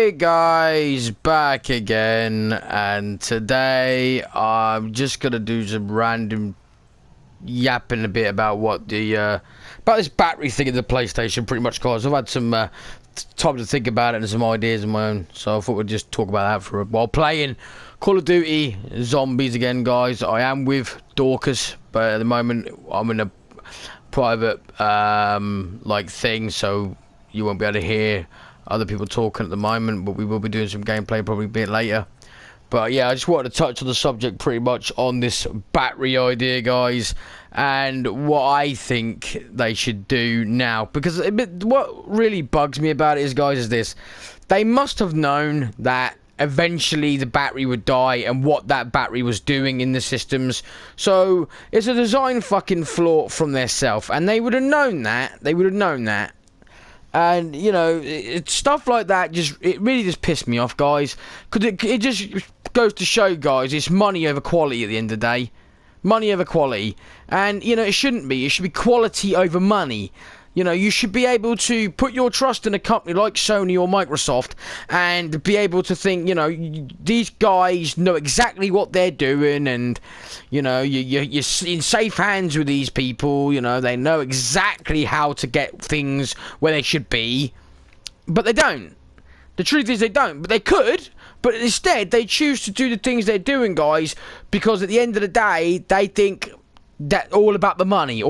Hey guys, back again, and today I'm just gonna do some random yapping a bit about what the about this battery thing in the PlayStation, pretty much, guys. I've had some time to think about it and some ideas of my own, so I thought we'd just talk about that for a while. Playing Call of Duty Zombies again, guys. I am with Dorcas, but at the moment I'm in a private like thing, so you won't be able to hear other people talking at the moment, but we will be doing some gameplay probably a bit later. But yeah, I just wanted to touch on the subject pretty much on this battery idea, guys, and what I think they should do now. Because what really bugs me about it is, guys, is this: they must have known that eventually the battery would die and what that battery was doing in the systems. So it's a design fucking flaw from their self, and they would have known that. And, you know, stuff like that it really just pissed me off, guys. Because it just goes to show, guys, it's money over quality at the end of the day. Money over quality. And, you know, it shouldn't be. It should be quality over money. You know, you should be able to put your trust in a company like Sony or Microsoft and be able to think, you know, these guys know exactly what they're doing, and, you know, you're in safe hands with these people. You know, they know exactly how to get things where they should be, but they don't. The truth is they don't, but they could. But instead, they choose to do the things they're doing, guys, because at the end of the day, they think that all about the money,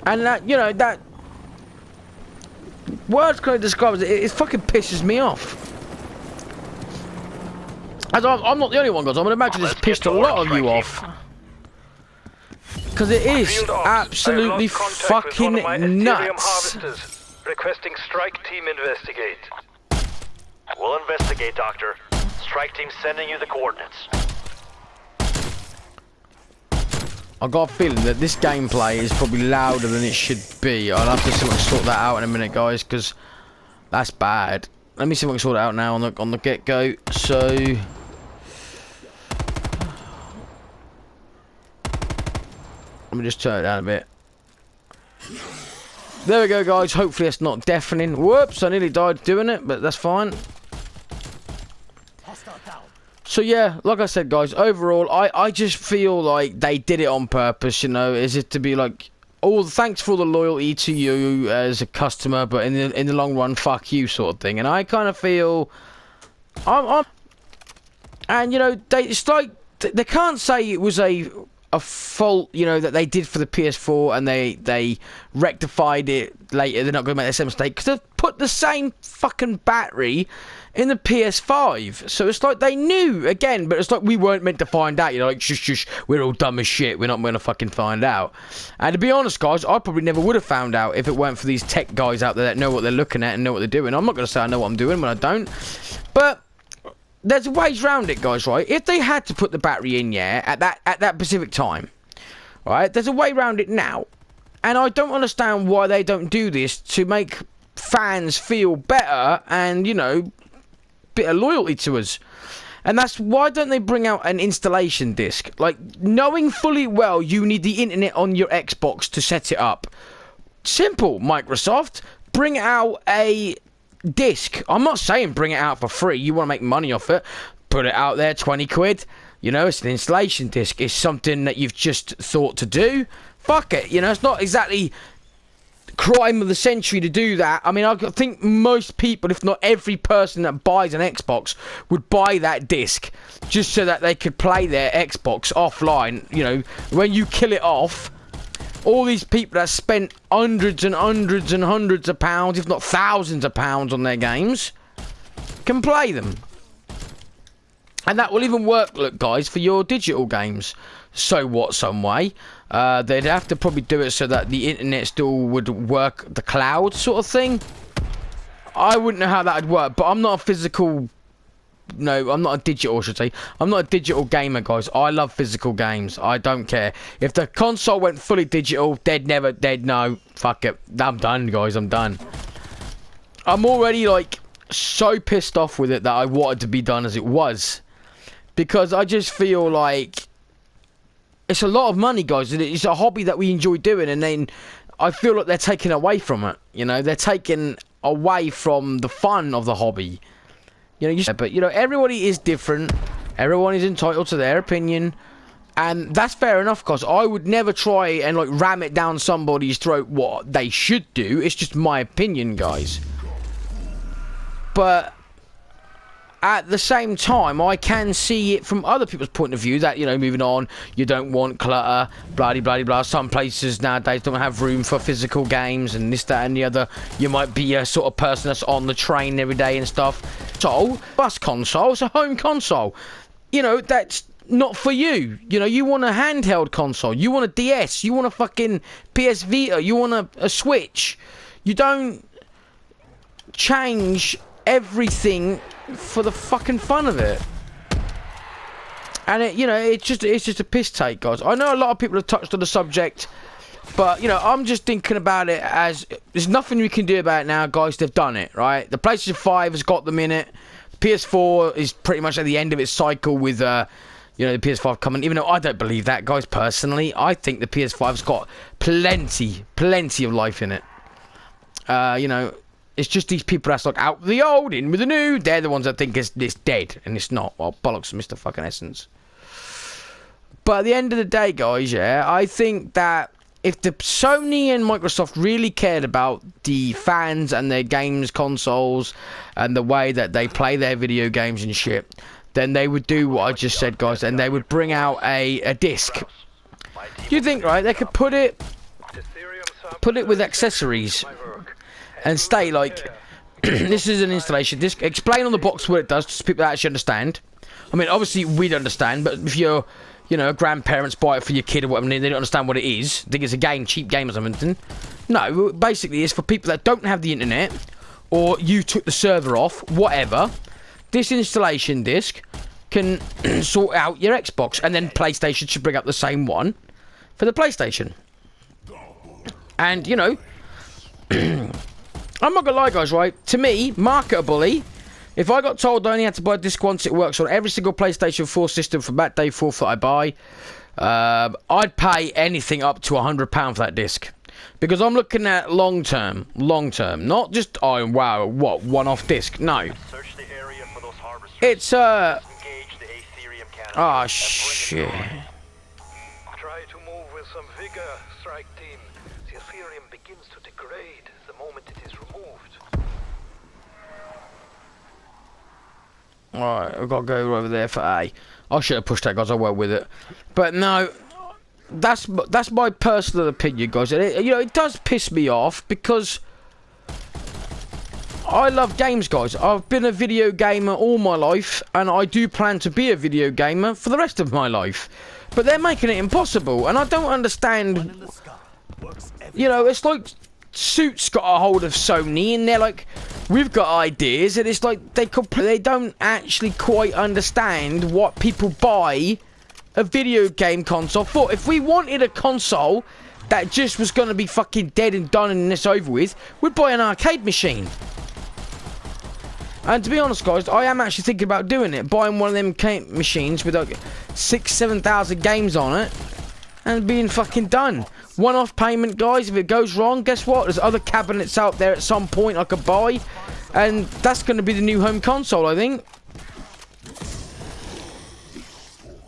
And that, you know, that words kind of describes it. It fucking pisses me off. As I'm not the only one, guys. I would imagine it's pissed a lot of you off. Because it is absolutely fucking nuts. Requesting strike team investigate. We'll investigate, Doctor. Strike team sending you the coordinates. I got a feeling that this gameplay is probably louder than it should be. I'll have to see if I can sort that out in a minute, guys, because that's bad. Let me see if I can sort it out now on the get-go. So let me just turn it down a bit. There we go, guys. Hopefully it's not deafening. Whoops, I nearly died doing it, but that's fine. So yeah, like I said, guys, overall, I just feel like they did it on purpose, you know. Is it to be like, oh, thanks for the loyalty to you as a customer, but in the long run, fuck you, sort of thing. And I kind of feel, and you know, it's like they can't say it was a fault, you know, that they did for the PS4 and they rectified it later. They're not going to make the same mistake because they've put the same fucking battery in the PS5. So it's like they knew again, but it's like we weren't meant to find out. You know, like shush, we're all dumb as shit. We're not going to fucking find out. And to be honest, guys, I probably never would have found out if it weren't for these tech guys out there that know what they're looking at and know what they're doing. I'm not going to say I know what I'm doing when I don't, but there's ways around it, guys, right? If they had to put the battery in, yeah, at that specific time, right, there's a way around it now. And I don't understand why they don't do this to make fans feel better and, you know, bit of loyalty to us. And that's why don't they bring out an installation disc? Like, knowing fully well you need the internet on your Xbox to set it up. Simple, Microsoft. Bring out a disc. I'm not saying bring it out for free. You want to make money off it, put it out there, 20 quid. You know, it's an installation disc. It's something that you've just thought to do. Fuck it. You know, it's not exactly crime of the century to do that. I mean, I think most people, if not every person that buys an Xbox, would buy that disc just so that they could play their Xbox offline. You know, when you kill it off, all these people that spent hundreds and hundreds and hundreds of pounds, if not thousands of pounds on their games, can play them. And that will even work, look, guys, for your digital games. So what, some way. They'd have to probably do it so that the internet still would work, the cloud sort of thing. I wouldn't know how that would work, but I'm not a physical... No, I'm not a digital, I should say. I'm not a digital gamer, guys. I love physical games. I don't care. If the console went fully digital, they'd know. Fuck it. I'm done, guys. I'm done. I'm already, like, so pissed off with it that I wanted to be done as it was. Because I just feel like it's a lot of money, guys. It's a hobby that we enjoy doing, and then I feel like they're taking away from it. You know, they're taking away from the fun of the hobby. You know, but you know, everybody is different. Everyone is entitled to their opinion, and that's fair enough. Cause I would never try and like ram it down somebody's throat what they should do. It's just my opinion, guys. But at the same time, I can see it from other people's point of view that, you know, moving on, you don't want clutter, blah, blah, blah. Some places nowadays don't have room for physical games and this, that, and the other. You might be a sort of person that's on the train every day and stuff. So, bus console, it's a home console. You know, that's not for you. You know, you want a handheld console. You want a DS. You want a fucking PS Vita. You want a Switch. You don't change everything for the fucking fun of it. And it, you know, it's just a piss take, guys. I know a lot of people have touched on the subject, but you know, I'm just thinking about it as there's nothing we can do about it now, guys. They've done it, right? The PlayStation 5 has got them in it. PS4 is pretty much at the end of its cycle with you know, the PS5 coming, even though I don't believe that, guys. Personally, I think the PS5's got plenty of life in it. You know, it's just these people that's like out with the old, in with the new. They're the ones that think it's dead, and it's not. Well, bollocks, Mr. Fucking Essence. But at the end of the day, guys, yeah, I think that if the Sony and Microsoft really cared about the fans and their games consoles and the way that they play their video games and shit, then they would do what I just said, guys, and they would bring out a disc. Do you think, right, they could put it with accessories and stay like, this is an installation disc. Explain on the box what it does to people that actually understand. I mean, obviously we'd understand, but if you're, you know, grandparents buy it for your kid or whatever, they don't understand what it is. Think it's a game, cheap game or something. No, basically it's for people that don't have the internet, or you took the server off, whatever. This installation disc can sort out your Xbox, and then PlayStation should bring up the same one for the PlayStation. And, you know, I'm not gonna lie, guys, right? To me, marketably, if I got told I only had to buy a disc once, it works on every single PlayStation 4 system from that day forth that I buy, I'd pay anything up to £100 for that disc. Because I'm looking at long term, not just, oh wow, what, one-off disc? No. It's oh shit. Try to move with some vigor, strike team. The Ethereum begins to degrade the moment it is removed. Alright, I've got to go over there for A. I should have pushed that, guys. I went with it, but no. That's my personal opinion, guys. And it, you know, it does piss me off because I love games, guys. I've been a video gamer all my life, and I do plan to be a video gamer for the rest of my life. But they're making it impossible, and I don't understand. You know, it's like Suits got a hold of Sony, and they're like, we've got ideas, and it's like they don't actually quite understand what people buy a video game console for. If we wanted a console that just was going to be fucking dead and done and this over with, we'd buy an arcade machine. And to be honest, guys, I am actually thinking about doing it, buying one of them machines with like 6,000-7,000 games on it and being fucking done. One-off payment, guys. If it goes wrong, guess what? There's other cabinets out there at some point I could buy, and that's going to be the new home console, I think.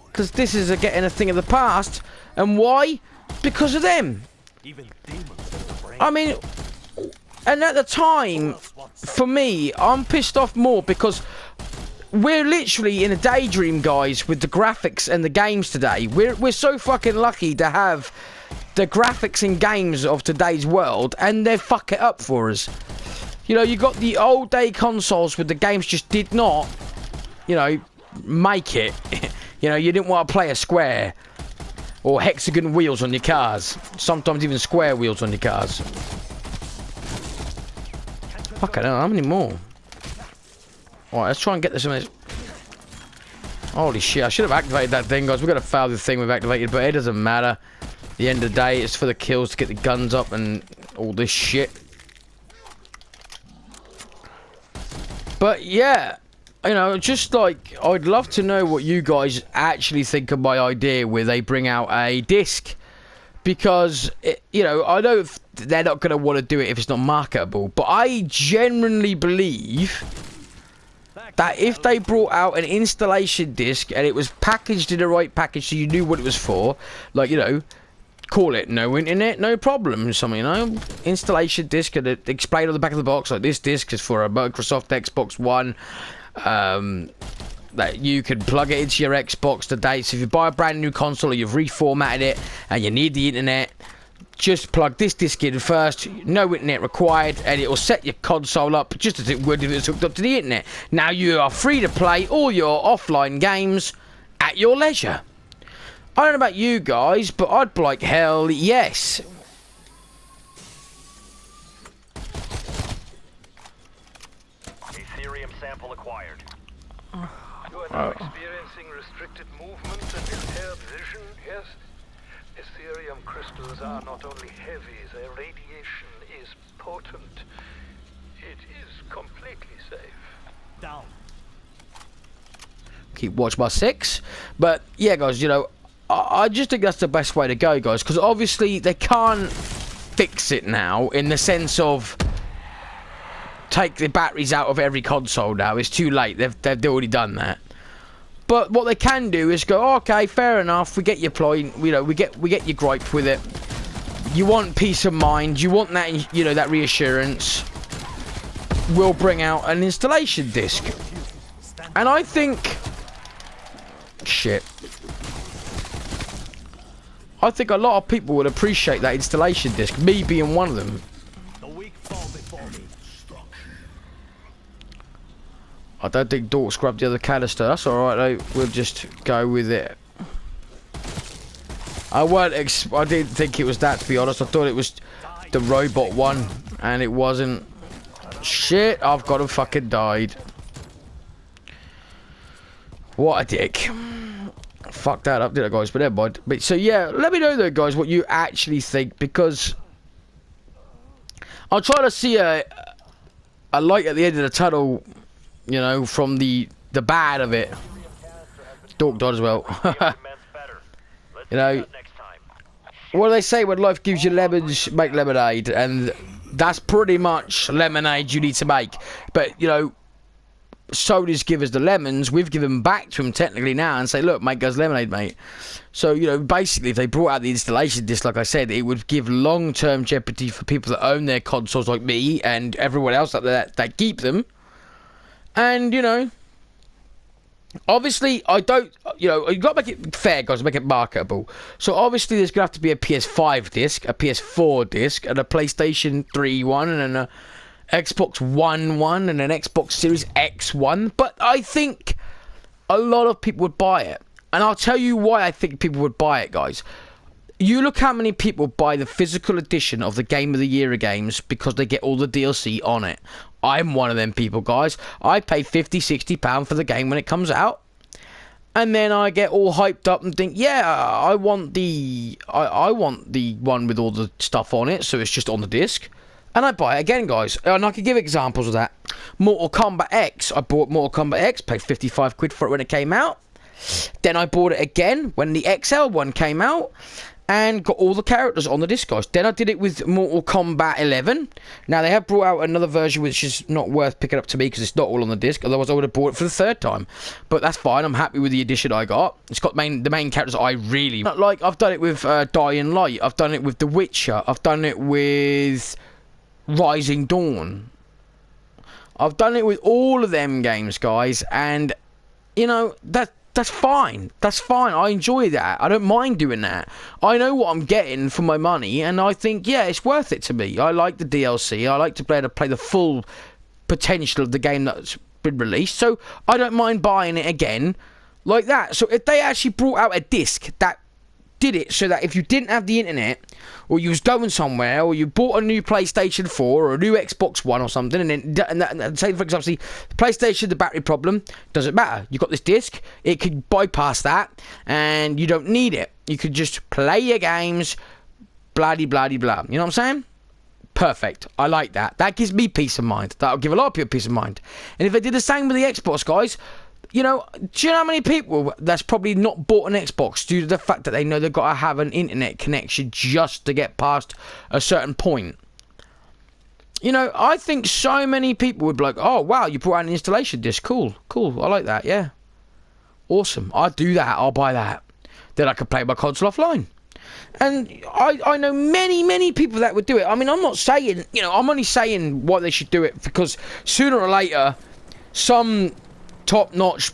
Because this is getting a thing of the past. And why? Because of them. I mean, and at the time, for me, I'm pissed off more because we're literally in a daydream, guys, with the graphics and the games today. We're so fucking lucky to have the graphics and games of today's world, and they fuck it up for us. You know, you got the old day consoles where the games just did not, you know, make it. You know, you didn't want to play a square or hexagon wheels on your cars. Sometimes even square wheels on your cars. Fucking hell, how many more? Alright, let's try and get this in. Holy shit, I should have activated that thing, guys. We've got to fail the thing we've activated, but it doesn't matter. At the end of the day, it's for the kills to get the guns up and all this shit. But yeah. You know, just like, I'd love to know what you guys actually think of my idea where they bring out a disc. because you know, I know they're not going to want to do it if it's not marketable, but I genuinely believe that if they brought out an installation disc and it was packaged in the right package so you knew what it was for, like, you know, call it no internet, no problem, or something, you know, installation disc, and it explain on the back of the box, like, this disc is for a Microsoft Xbox One, that you can plug it into your Xbox today. So if you buy a brand new console or you've reformatted it and you need the internet, just plug this disc in first, no internet required, and it will set your console up just as it would if it was hooked up to the internet. Now you are free to play all your offline games at your leisure. I don't know about you guys, but I'd be like, hell yes. Ethereum sample acquired. You are now experiencing restricted movement and impaired vision, yes? Ethereum crystals are not only heavy, their radiation is potent. It is completely safe. Down. Keep watch by 6. But yeah, guys, you know, I just think that's the best way to go, guys, because obviously they can't fix it now in the sense of take the batteries out of every console now. It's too late. They've already done that. But what they can do is go, okay, fair enough, we get your point, you know, we get your gripe with it. You want peace of mind, you want that, you know, that reassurance. We'll bring out an installation disc. And I think shit. I think a lot of people would appreciate that installation disc, me being one of them. The weak fall before me. I don't think Dork scrubbed the other canister. That's alright though. We'll just go with it. I didn't think it was that, to be honest. I thought it was the robot one, and it wasn't. Shit, I've got to fucking died. What a dick. Fuck that up, did I, guys? But never mind. But so yeah, let me know though, guys, what you actually think, because I'll try to see a light at the end of the tunnel, you know, from the bad of it. Dork died as well. You know, what do they say when life gives you lemons, make lemonade? And that's pretty much lemonade you need to make. But, you know, Sony's give us the lemons, we've given back to them technically now and say, look, make us lemonade, mate. So, you know, basically, if they brought out the installation disc, like I said, it would give long-term jeopardy for people that own their consoles like me and everyone else out there that keep them. And, you know, obviously, I don't, you know, you've got to make it fair, guys, make it marketable. So, obviously, there's going to have to be a PS5 disc, a PS4 disc, and a PlayStation 3 one, and a Xbox One one, and an Xbox Series X one. But I think a lot of people would buy it. And I'll tell you why I think people would buy it, guys. You look how many people buy the physical edition of the Game of the Year games because they get all the DLC on it. I'm one of them people, guys. I pay £50-60 for the game when it comes out. And then I get all hyped up and think, yeah, I want the one with all the stuff on it, so it's just on the disc. And I buy it again, guys. And I can give examples of that. Mortal Kombat X. I bought Mortal Kombat X, paid 55 quid for it when it came out. Then I bought it again when the XL one came out, and got all the characters on the disc, guys. Then I did it with Mortal Kombat 11. Now, they have brought out another version which is not worth picking up to me because it's not all on the disc. Otherwise, I would have bought it for the third time. But that's fine. I'm happy with the edition I got. It's got the main characters I really like. I've done it with Dying Light. I've done it with The Witcher. I've done it with Rising Dawn. I've done it with all of them games, guys. And, you know, that's fine. That's fine. I enjoy that. I don't mind doing that. I know what I'm getting for my money, and I think, yeah, it's worth it to me. I like the DLC. I like to play the full potential of the game that's been released, so I don't mind buying it again like that. So if they actually brought out a disc that did it so that if you didn't have the internet, or you was going somewhere, or you bought a new PlayStation 4 or a new Xbox One or something, and then say, for example, the PlayStation, the battery problem, doesn't matter. You got this disc, it could bypass that, and you don't need it. You could just play your games, blah blah blah. You know what I'm saying? Perfect. I like that. That gives me peace of mind. That'll give a lot of people peace of mind. And if they did the same with the Xbox, guys, You know, do you know how many people that's probably not bought an Xbox due to the fact that they know they've got to have an internet connection just to get past a certain point? You know, I think so many people would be like, oh, wow, you brought out an installation disc. Cool, I like that, yeah. Awesome, I'll do that, I'll buy that. Then I could play my console offline. And I know many people that would do it. I mean, I'm not saying, you know, I'm only saying why they should do it because sooner or later, some top-notch,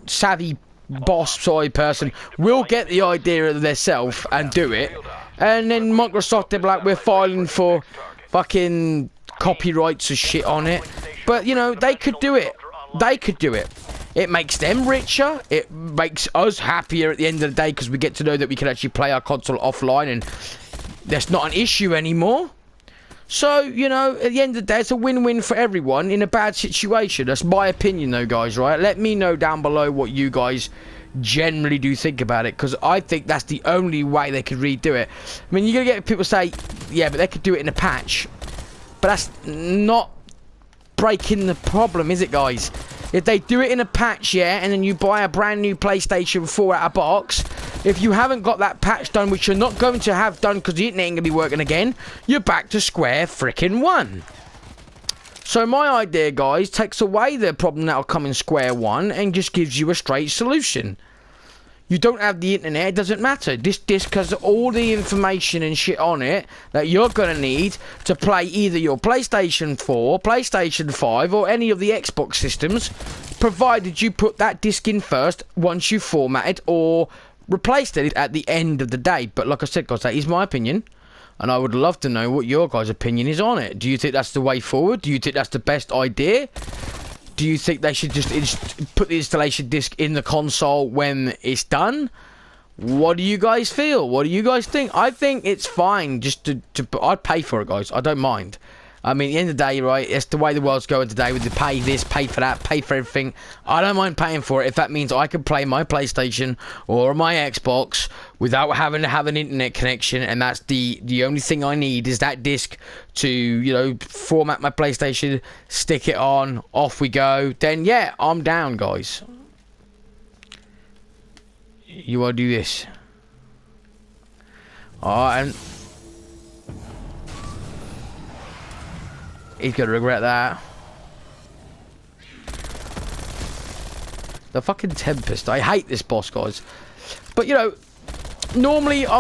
savvy boss side person will get the idea of themselves and do it. And then Microsoft, they'll be like, we're filing for fucking copyrights and shit on it. But, you know, they could do it. They could do it. It makes them richer. It makes us happier at the end of the day because we get to know that we can actually play our console offline and that's not an issue anymore. So, you know, at the end of the day, it's a win-win for everyone in a bad situation. That's my opinion, though, guys, right? Let me know down below what you guys generally do think about it, because I think that's the only way they could redo it. I mean, you're going to get people say, yeah, but they could do it in a patch. But that's not breaking the problem, is it, guys? If they do it in a patch, yeah, and then you buy a brand new PlayStation 4 out of box, if you haven't got that patch done, which you're not going to have done because the internet ain't going to be working again, you're back to square frickin' one. So my idea, guys, takes away the problem that'll come in square one and just gives you a straight solution. You don't have the internet, it doesn't matter. This disc has all the information and shit on it that you're going to need to play either your PlayStation 4, PlayStation 5 or any of the Xbox systems, provided you put that disc in first once you formatted or replaced it at the end of the day. But like I said, guys, that is my opinion. And I would love to know what your guys' opinion is on it. Do you think that's the way forward? Do you think that's the best idea? Do you think they should just put the installation disc in the console when it's done? What do you guys feel? What do you guys think? I think it's fine just to I'd pay for it, guys. I don't mind. I mean, at the end of the day, right, it's the way the world's going today with the pay this, pay for that, pay for everything. I don't mind paying for it if that means I can play my PlayStation or my Xbox without having to have an internet connection, and that's the only thing I need is that disc to, you know, format my PlayStation, stick it on, off we go. Then, yeah, I'm down, guys. You want to do this? Alright, and he's gonna regret that. The fucking Tempest. I hate this boss, guys. But you know, normally I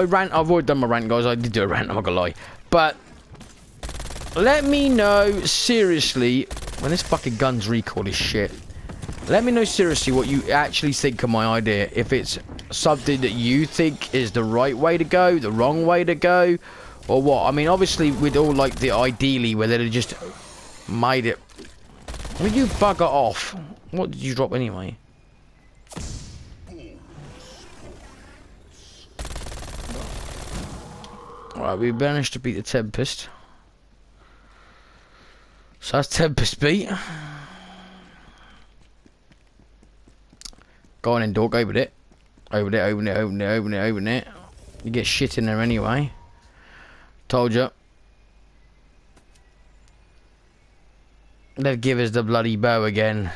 rant. I've already done my rant, guys. I did do a rant. I'm not gonna lie. But let me know seriously when this fucking gun's recall is shit. Let me know seriously what you actually think of my idea. If it's something that you think is the right way to go, the wrong way to go, or what? I mean, obviously, we'd all like the ideally where they'd just made it. Will you bugger off? What did you drop anyway? Alright, we managed to beat the Tempest. So that's Tempest beat. Go on in, Dork, open it. Open it, open it, open it, open it, open it. You get shit in there anyway. Told you. They'll give us the bloody bow again.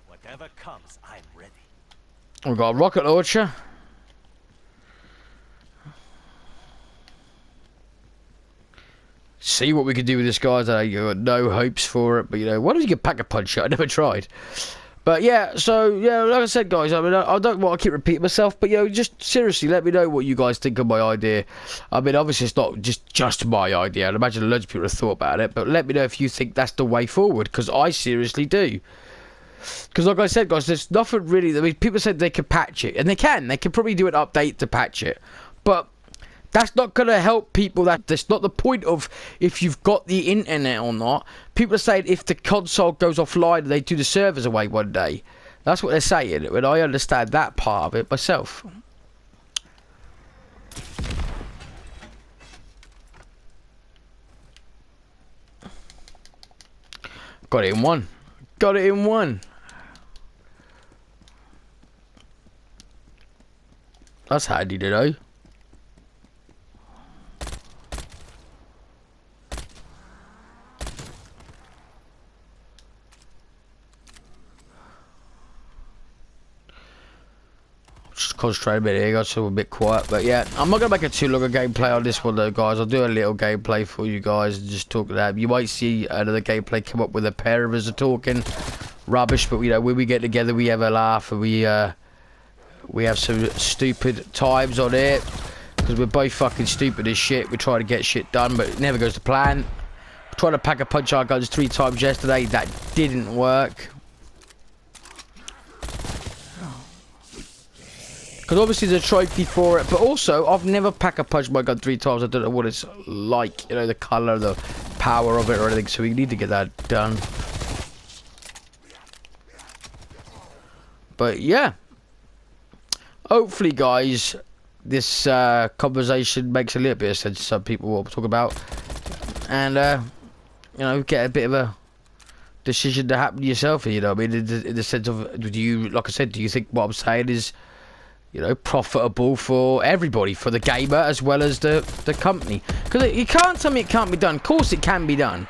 Whatever comes, I'm ready. We've got a rocket launcher. See what we can do with this, guys. I got no hopes for it, but you know, why don't you get Pack-a-Punch? I never tried. But yeah, so yeah, like I said, guys, I mean, I don't want to keep repeating myself, but you know, just seriously, let me know what you guys think of my idea. I mean, obviously, it's not just my idea. I'd imagine loads of people have thought about it, but let me know if you think that's the way forward, because I seriously do. Because like I said, guys, there's nothing really. I mean, people said they could patch it, and they can. They can probably do an update to patch it, but that's not going to help people. That's not the point of if you've got the internet or not. People are saying if the console goes offline, they do the servers away one day. That's what they're saying, and I understand that part of it myself. Got it in one. Got it in one. That's handy to know. Just concentrate a bit here, guys, so we're a bit quiet. But yeah, I'm not gonna make a too long a gameplay on this one though, guys. I'll do a little gameplay for you guys and just talk that. You might see another gameplay come up with a pair of us are talking rubbish, but you know, when we get together we have a laugh and we have some stupid times on it because we're both fucking stupid as shit. We try to get shit done, but it never goes to plan. We tried to pack a punch our guns 3 times yesterday. That didn't work. Because obviously there's a trophy for it, but also I've never pack a punch my gun 3 times. I don't know what it's like, you know, the colour, the power of it or anything, so we need to get that done. But yeah, hopefully guys, this conversation makes a little bit of sense to some people what we're talking about, and you know, get a bit of a decision to happen to yourself, you know, I mean, in the sense of, do you, like I said, do you think what I'm saying is, you know, profitable for everybody, for the gamer as well as the company? Because you can't tell me it can't be done. Of course it can be done.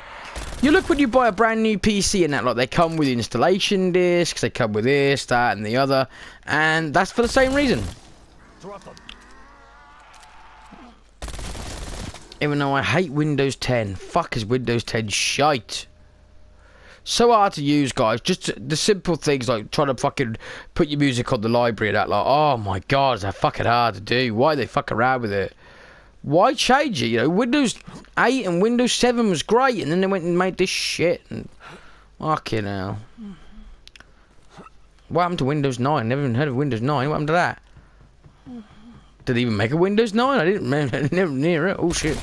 You look when you buy a brand new PC and that, like, they come with installation discs, they come with this, that and the other, and that's for the same reason. Even though I hate Windows 10. Fuck is Windows 10 shite. So hard to use, guys. Just the simple things like trying to fucking put your music on the library and that, like, oh my god, it's that fucking hard to do. Why they fuck around with it? Why change it? You know, Windows 8 and Windows 7 was great, and then they went and made this shit. And fucking hell. What happened to Windows 9? Never even heard of Windows 9. What happened to that? Did they even make a Windows 9? I didn't never near it. Oh shit.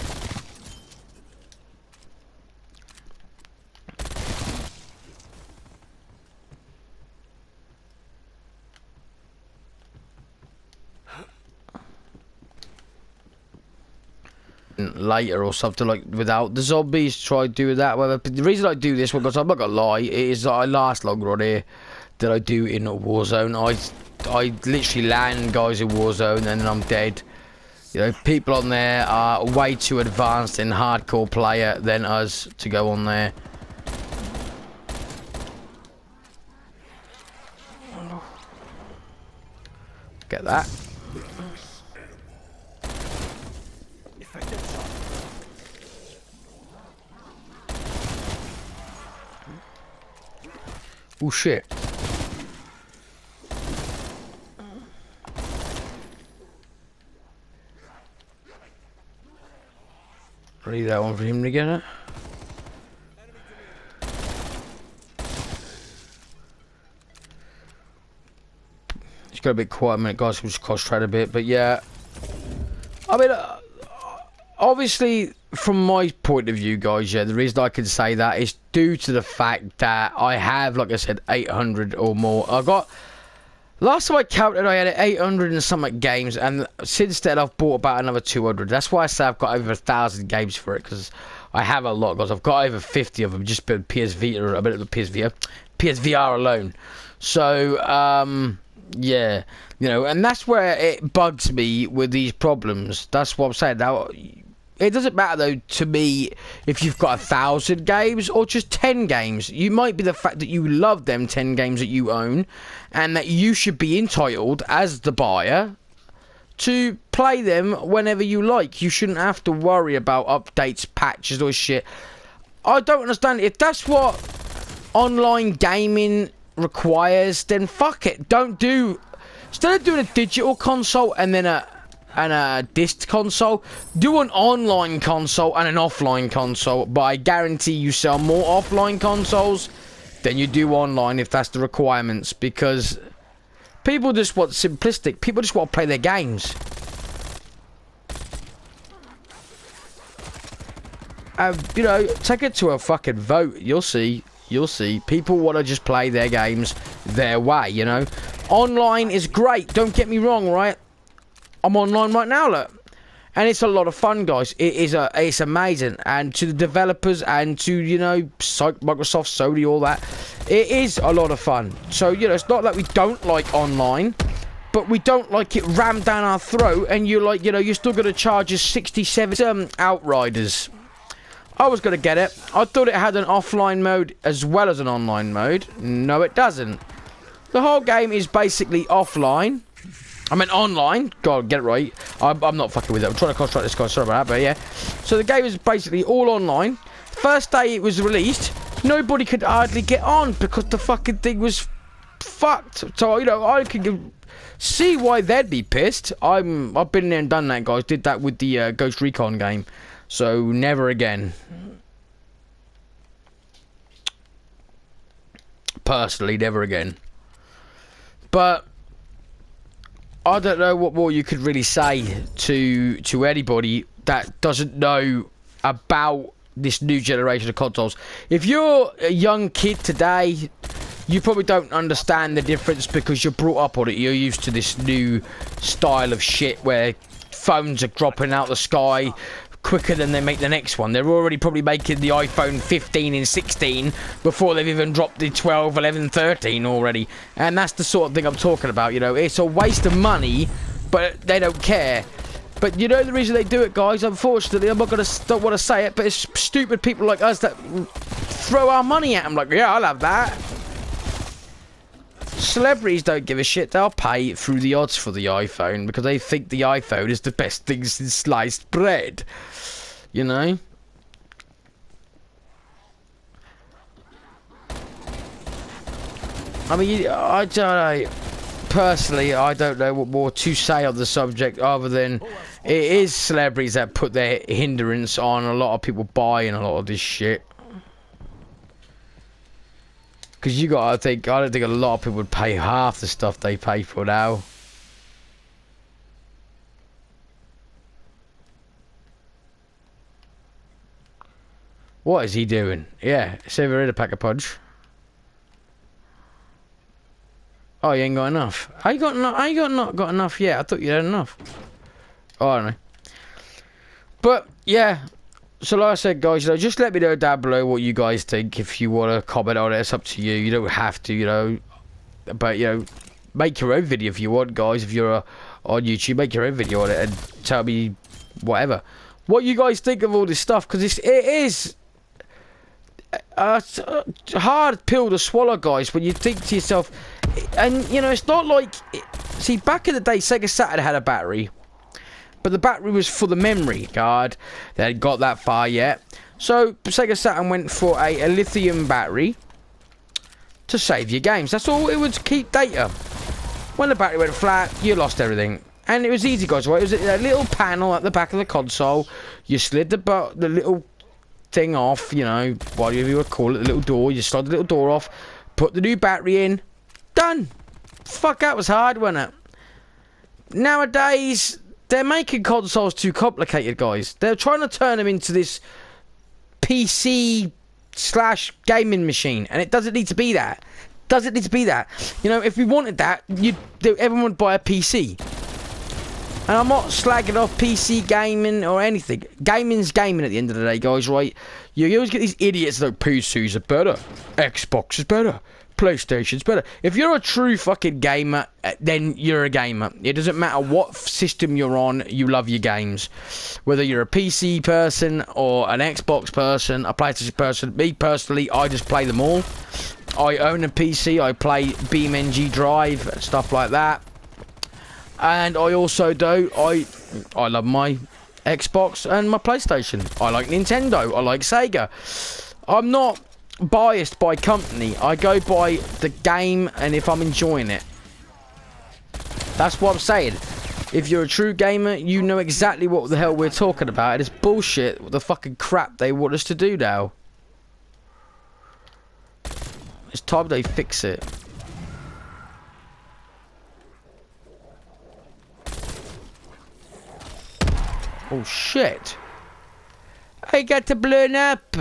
Later or something, like without the zombies, try doing that, whatever. But the reason I do this one, because I'm not gonna lie, it is that I last longer on here than I do in a Warzone. I literally land guys in Warzone and then I'm dead. You know, people on there are way too advanced in hardcore player than us to go on there. Get that. Oh shit. Read that one for him to get it. Just got a bit quiet a minute, guys. We'll just concentrate a bit, but yeah. I mean, obviously, from my point of view, guys, yeah, the reason I can say that is due to the fact that I have, like I said, 800 or more. I got, last time I counted, I had 800 and something games, and since then I've bought about another 200. That's why I say I've got over 1,000 games for it, because I have a lot, guys. I've got over 50 of them just been PS Vita, a bit of the PSVR alone. So, yeah, you know, and that's where it bugs me with these problems. That's what I'm saying. Now, it doesn't matter though to me if you've got 1,000 games or just 10 games. You might be the fact that you love them 10 games that you own, and that you should be entitled as the buyer to play them whenever you like. You shouldn't have to worry about updates, patches or shit. I don't understand. If that's what online gaming requires, then fuck it. Don't do, instead of doing a digital console and then a disc console, do an online console and an offline console. But I guarantee you sell more offline consoles than you do online if that's the requirements, because people just want simplistic. People just want to play their games. You know, take it to a fucking vote. You'll see. You'll see. People want to just play their games their way, you know. Online is great. Don't get me wrong, right? I'm online right now, look. And it's a lot of fun, guys. It's amazing. And to the developers and to, you know, Microsoft, Sony, all that, it is a lot of fun. So, you know, it's not like we don't like online. but we don't like it rammed down our throat, and you're like, you know, you're still going to charge us 67 Outriders. I was going to get it. I thought it had an offline mode as well as an online mode. No, it doesn't. The whole game is basically offline. I meant online. God, get it right. I'm not fucking with it. I'm trying to concentrate this guy. Sorry about that, but yeah. So the game is basically all online. First day it was released, nobody could hardly get on because the fucking thing was fucked. So, you know, I could see why they'd be pissed. I've been there and done that, guys. Did that with the Ghost Recon game. So, never again. Personally, never again. But I don't know what more you could really say to anybody that doesn't know about this new generation of consoles. If you're a young kid today, you probably don't understand the difference because you're brought up on it. You're used to this new style of shit where phones are dropping out the sky quicker than they make the next one. They're already probably making the iPhone 15 and 16 before they've even dropped the 12, 11, 13 already. And that's the sort of thing I'm talking about, you know. It's a waste of money, but they don't care. But you know the reason they do it, guys? Unfortunately, don't want to say it, but it's stupid people like us that throw our money at them. Like, yeah, I'll have that. Celebrities don't give a shit. They'll pay through the odds for the iPhone because they think the iPhone is the best thing since sliced bread. You know? I mean, I don't know. Personally, I don't know what more to say on the subject other than it is celebrities that put their hindrance on a lot of people buying a lot of this shit. Because you gotta think, I don't think a lot of people would pay half the stuff they pay for now. What is he doing? Yeah, it's over here to pack a punch. Oh, you ain't got enough. How you not got enough yet? I thought you had enough. Oh, I don't know. But, yeah. So, like I said, guys, you know, just let me know down below what you guys think. If you want to comment on it, it's up to you. You don't have to, you know. But, you know, make your own video if you want, guys. If you're on YouTube, make your own video on it and tell me whatever. What you guys think of all this stuff. Because it is a hard pill to swallow, guys, when you think to yourself. And, you know, it's not like... See, back in the day, Sega Saturn had a battery. But the battery was for the memory card. They hadn't got that far yet. So, Sega Saturn went for a lithium battery to save your games. That's all it would keep data. When the battery went flat, you lost everything. And it was easy, guys, right? It was a little panel at the back of the console. You slid the little thing off, you know, whatever you would call it, the little door. You slid the little door off, put the new battery in. Done. Fuck, that was hard, wasn't it? Nowadays... They're making consoles too complicated, guys. They're trying to turn them into this PC/gaming machine, and it doesn't need to be that. Doesn't need to be that. You know, if we wanted that, everyone would buy a PC. And I'm not slagging off PC gaming or anything. Gaming's gaming at the end of the day, guys, right? You always get these idiots like PCs are better, Xbox is better, PlayStation's better. If you're a true fucking gamer, then you're a gamer. It doesn't matter what system you're on, you love your games. Whether you're a PC person or an Xbox person, a PlayStation person. Me personally, I just play them all. I own a PC, I play BeamNG Drive, stuff like that. And I also do, I love my Xbox and my PlayStation. I like Nintendo, I like Sega. I'm not biased by company. I go by the game and if I'm enjoying it. That's what I'm saying. If you're a true gamer, you know exactly what the hell we're talking about. It's bullshit, what the fucking crap they want us to do now. It's time they fix it. Oh shit. I got to blown up.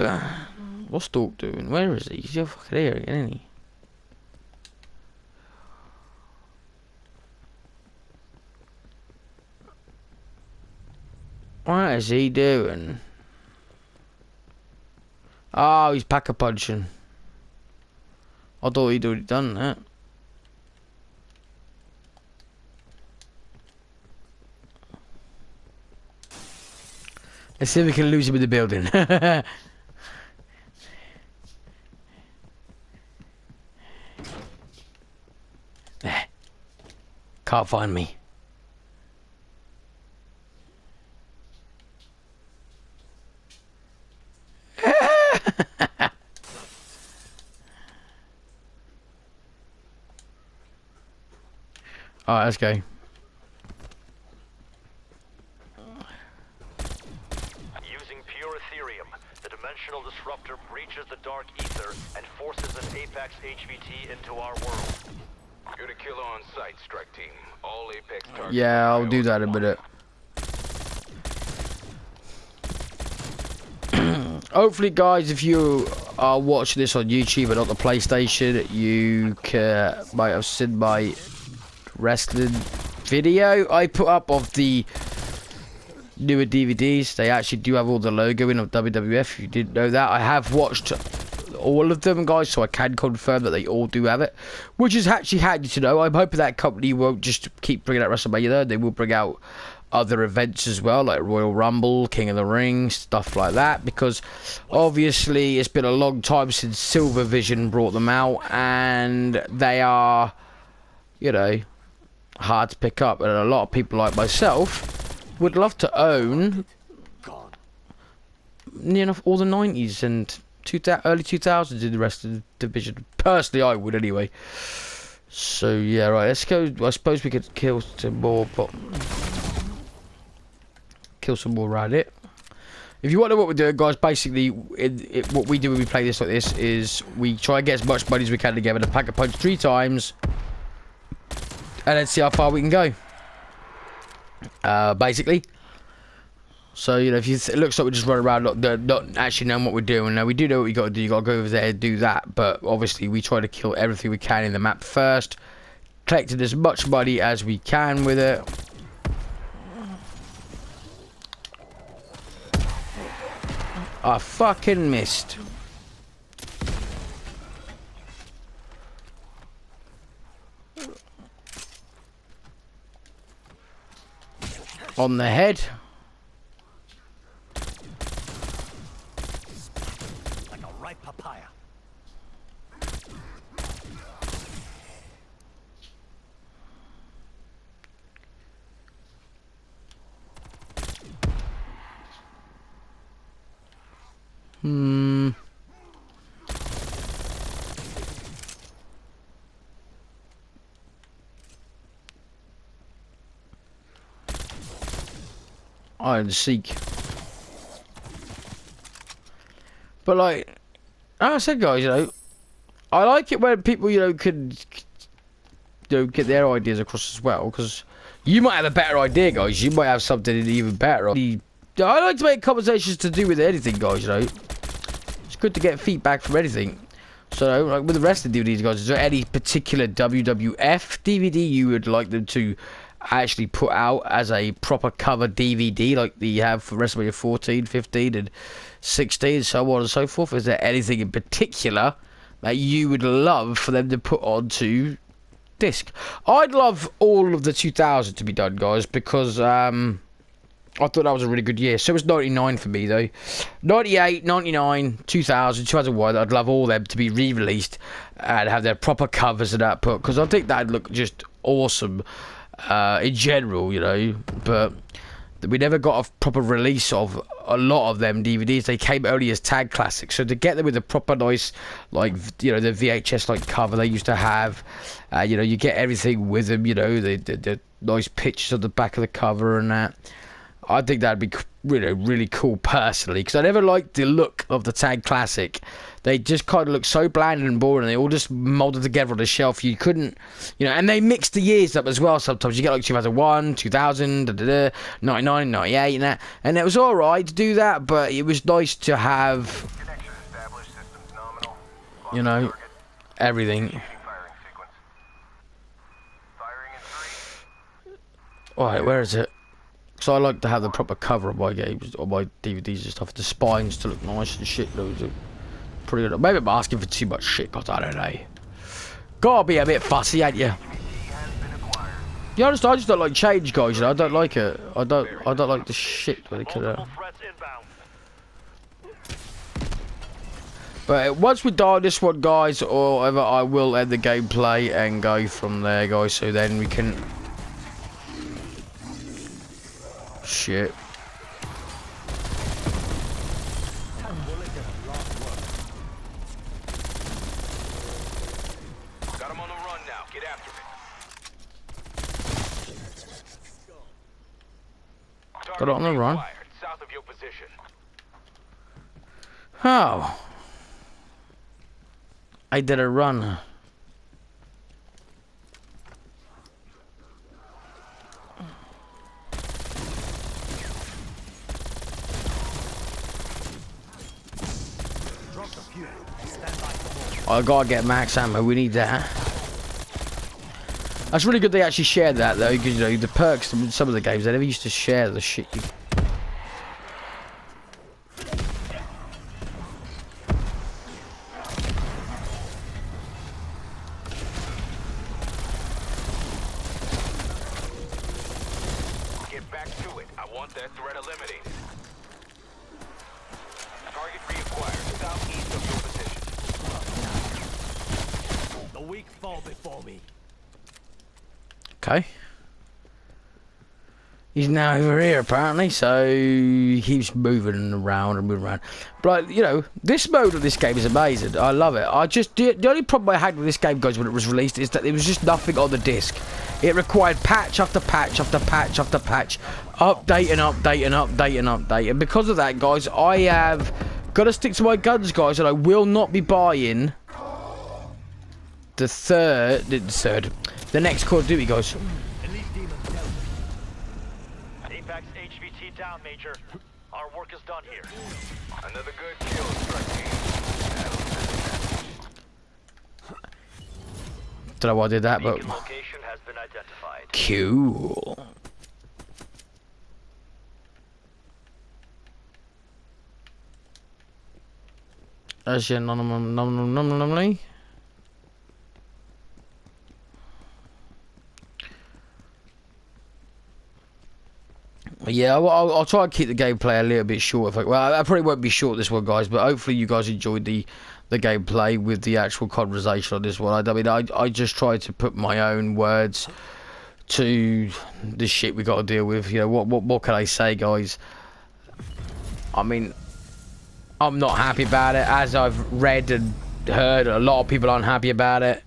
What's Stork doing? Where is he? He's still fucking here again, isn't he? What is he doing? Oh, he's pack-a-punching. I thought he'd already done that. Let's see if we can lose him in the building. There. Can't find me. Alright, let's go. Using pure Ethereum, the dimensional disruptor breaches the dark ether and forces an Apex HVT into our world. You're the killer on site, strike team. All Apex targets. Yeah, I'll do that in a minute. Hopefully, guys, if you are watching this on YouTube and not the PlayStation, you might have seen my wrestling video I put up of the newer DVDs. They actually do have all the logo in of WWF. If you didn't know that, I have watched all of them, guys, so I can confirm that they all do have it, which is actually handy to know. I'm hoping that company won't just keep bringing out WrestleMania though. They will bring out other events as well, like Royal Rumble, King of the Ring, stuff like that, because obviously it's been a long time since Silver Vision brought them out, and they are, you know, hard to pick up, and a lot of people like myself would love to own, you know, all the 90s and early 2000s in the rest of the division. Personally, I would anyway. So yeah, right, let's go. I suppose we could kill some more, but kill some more around it. If you want to know what we're doing, guys, basically what we do when we play this like this is we try and get as much money as we can together to pack a punch 3 times, and then see how far we can go. Basically. So, you know, if it looks like we're just running around not actually knowing what we're doing. Now, we do know what you got to do. You got to go over there and do that. But obviously, we try to kill everything we can in the map first, collecting as much money as we can with it. I fucking missed. On the head. Like a ripe papaya. Hide and seek. But like I said, guys, you know, I like it when people, you know, can, you know, get their ideas across as well, because you might have a better idea, guys. You might have something even better. I like to make conversations to do with anything, guys, you know. It's good to get feedback from anything. So, like with the rest of the DVDs, guys, is there any particular WWF DVD you would like them to actually put out as a proper cover DVD, like you have for WrestleMania 14, 15, and 16, so on and so forth? Is there anything in particular that you would love for them to put onto disc? I'd love all of the 2000 to be done, guys, because I thought that was a really good year. So it was 99 for me, though. 98, 99, 2000, 2001, I'd love all them to be re-released and have their proper covers and that put, because I think that'd look just awesome in general, you know. But we never got a proper release of a lot of them DVDs. They came only as tag classics, so to get them with a proper nice, like, you know, the VHS like cover they used to have, you know, you get everything with them, you know, the nice pictures of the back of the cover and that. I think that'd be really, really cool personally, because I never liked the look of the tag classic. They just kind of look so bland and boring, and they all just molded together on the shelf. You couldn't, you know, and they mixed the years up as well. Sometimes you get like 2001, 2000, 99, 98, and that, and it was all right to do that, but it was nice to have, you know, everything. All right, where is it? So I like to have the proper cover of my games, or my DVDs and stuff. The spines to look nice and shit. Those are pretty good. Maybe I'm asking for too much shit, cause I don't know. Gotta be a bit fussy, ain't you? Yeah, I just don't like change, guys. You know, I don't like it. I don't like the shit when it could. Multiple threats inbound. But once we die this one, guys, or whatever, I will end the gameplay and go from there, guys. So then we can... Shit. Got him on the run now. Get after it. Got it on the run. Fired, south of your position. Oh. I did a run. I gotta get max ammo, we need that. That's really good they actually shared that though, because you know, the perks in some of the games, they never used to share the shit you... Get back to it. I want that threat eliminated. Target reacquired, southeast of your position. The weak fall before me. Okay. He's now over here apparently, so he keeps moving around and moving around. But you know, this mode of this game is amazing. I love it. The only problem I had with this game, guys, when it was released, is that there was just nothing on the disc. It required patch after patch after patch after patch, update and update and update and update. And because of that, guys, I have got to stick to my guns, guys, and I will not be buying the next Call of Duty, guys. Apex HVT down, Major. Our work is done here. Another good kill, strike team. Don't know why I did that, but Beacon location has been identified. cool. As you normally. Yeah, I'll try and keep the gameplay a little bit short. Well, I probably won't be short this one, guys, but hopefully you guys enjoyed the gameplay with the actual conversation on this one. I mean, I just tried to put my own words to the shit we got to deal with. You know, what can I say, guys? I mean, I'm not happy about it. As I've read and heard, a lot of people aren't happy about it.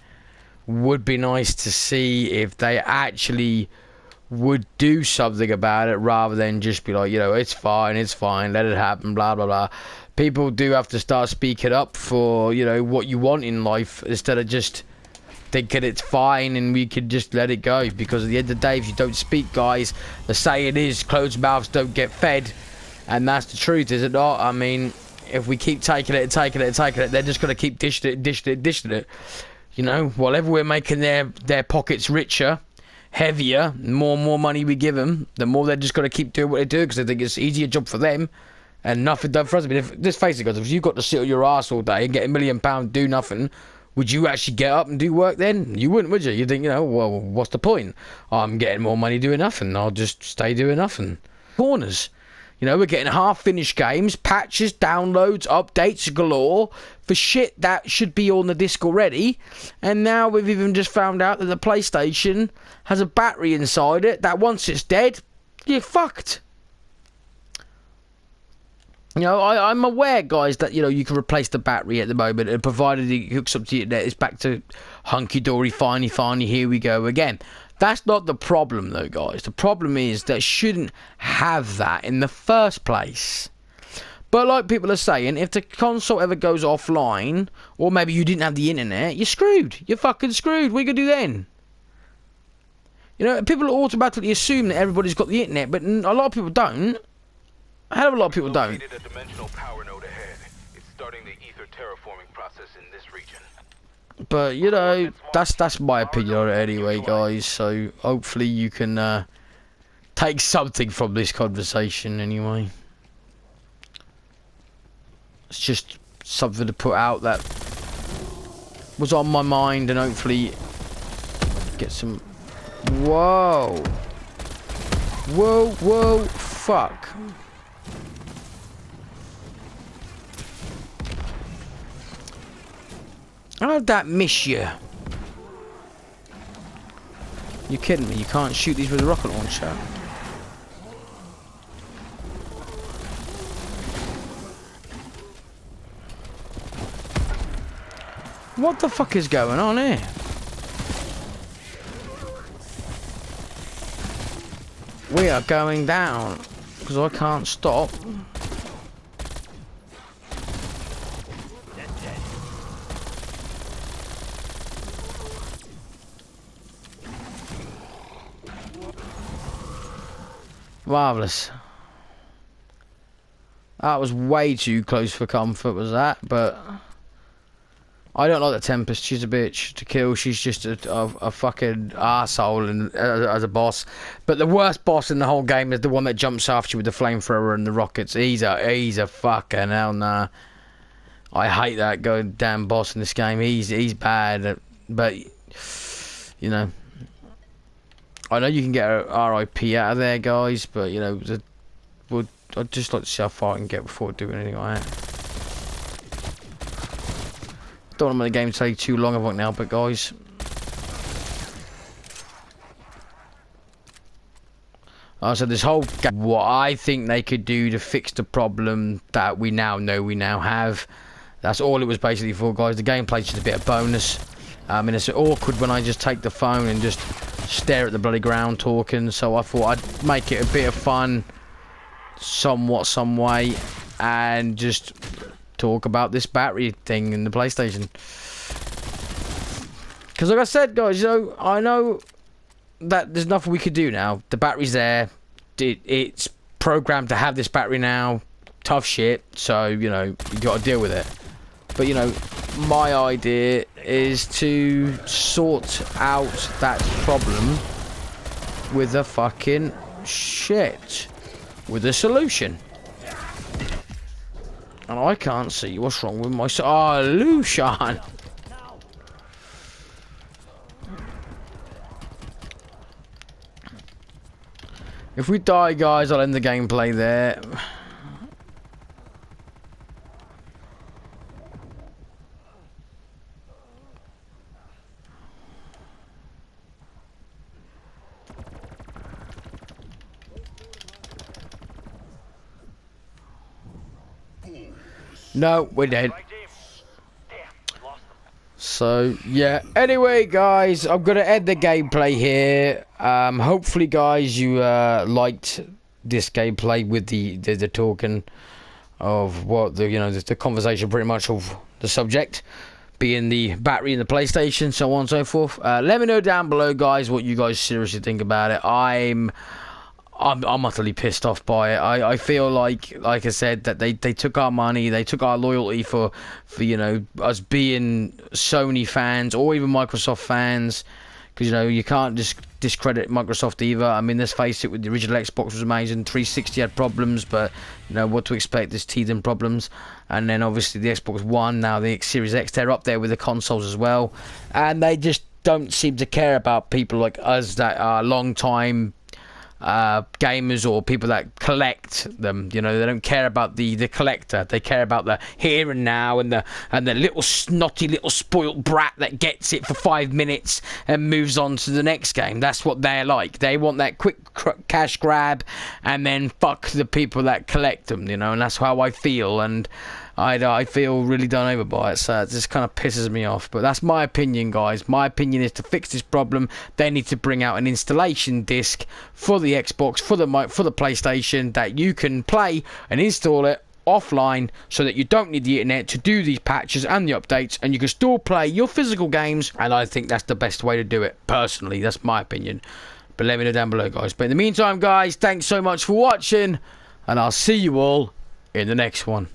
Would be nice to see if they actually would do something about it rather than just be like, you know, it's fine, let it happen, blah blah blah. People do have to start speaking up for, you know, what you want in life instead of just thinking it's fine and we could just let it go, because at the end of the day, if you don't speak, guys, the saying is closed mouths don't get fed, and that's the truth, is it not? I mean, if we keep taking it, they're just going to keep dishing it. You know, whatever we're making their pockets richer, heavier, more money we give them, the more they're just going to keep doing what they do, because they think it's an easier job for them and nothing done for us. I mean, let's face it, guys, if you got to sit on your ass all day and get £1 million, do nothing, would you actually get up and do work then? You wouldn't, would you? You'd think, you know, well, what's the point? I'm getting more money doing nothing. I'll just stay doing nothing. Corners. You know, we're getting half-finished games, patches, downloads, updates galore for shit that should be on the disc already. And now we've even just found out that the PlayStation has a battery inside it that once it's dead, you're fucked. You know, I'm aware, guys, that, you know, you can replace the battery at the moment, and provided it hooks up to your internet, it's back to hunky-dory, finey, here we go again. That's not the problem, though, guys. The problem is that shouldn't have that in the first place. But like people are saying, if the console ever goes offline, or maybe you didn't have the internet, you're screwed. You're fucking screwed. What are you going to do then? You know, people automatically assume that everybody's got the internet, but a lot of people don't. A hell of a lot of people don't. Located a dimensional power node ahead. It's starting the ether terraforming process in this region. But, you know, that's my opinion on it anyway, guys. So, hopefully you can take something from this conversation anyway. It's just something to put out that was on my mind, and hopefully get some... Whoa. Whoa, fuck. How'd that miss you? You kidding me? You can't shoot these with a rocket launcher. What the fuck is going on here? We are going down because I can't stop. Marvellous. That was way too close for comfort, was that? But I don't like the Tempest. She's a bitch to kill. She's just a fucking arsehole and, as a boss. But the worst boss in the whole game is the one that jumps after you with the flamethrower and the rockets. He's a fucking hell nah. I hate that goddamn boss in this game. He's bad. But, you know. I know you can get a RIP out of there, guys. But, you know, I'd just like to see how far I can get before doing anything like that. Don't want the game to take too long, I won't now, but guys. So this whole game, what I think they could do to fix the problem that we now know we now have. That's all it was basically for, guys. The gameplay's just a bit of bonus. I mean, it's awkward when I just take the phone and just stare at the bloody ground talking. So I thought I'd make it a bit of fun, somewhat, some way, and just talk about this battery thing in the PlayStation. Because like I said, guys, you know, I know that there's nothing we could do now. The battery's there. It's programmed to have this battery now. Tough shit. So, you know, you got to deal with it. But, you know, my idea is to sort out that problem with a fucking shit. With a solution. And I can't see what's wrong with my... Oh, Lucian! If we die, guys, I'll end the gameplay there. No, we're dead. So, yeah. Anyway, guys, I'm going to end the gameplay here. Hopefully, guys, you liked this gameplay with the talking of what the, you know, the conversation pretty much of the subject being the battery in the PlayStation, so on and so forth. Let me know down below, guys, what you guys seriously think about it. I'm utterly pissed off by it. I feel like I said, that they took our money, they took our loyalty for you know, us being Sony fans or even Microsoft fans, because, you know, you can't just discredit Microsoft either. I mean, let's face it, with the original Xbox was amazing. 360 had problems, but, you know, what to expect, there's teething problems. And then obviously the Xbox One, now the Series X, they're up there with the consoles as well, and they just don't seem to care about people like us that are long time gamers or people that collect them. You know, they don't care about the collector. They care about the here and now, and the little snotty little spoilt brat that gets it for 5 minutes and moves on to the next game. That's what they're like. They want that quick cash grab and then fuck the people that collect them, you know, and that's how I feel. And I feel really done over by it, so it just kind of pisses me off. But that's my opinion, guys. My opinion is, to fix this problem, they need to bring out an installation disc for the Xbox, for the PlayStation, that you can play and install it offline, so that you don't need the internet to do these patches and the updates, and you can still play your physical games. And I think that's the best way to do it, personally. That's my opinion. But let me know down below, guys. But in the meantime, guys, thanks so much for watching, and I'll see you all in the next one.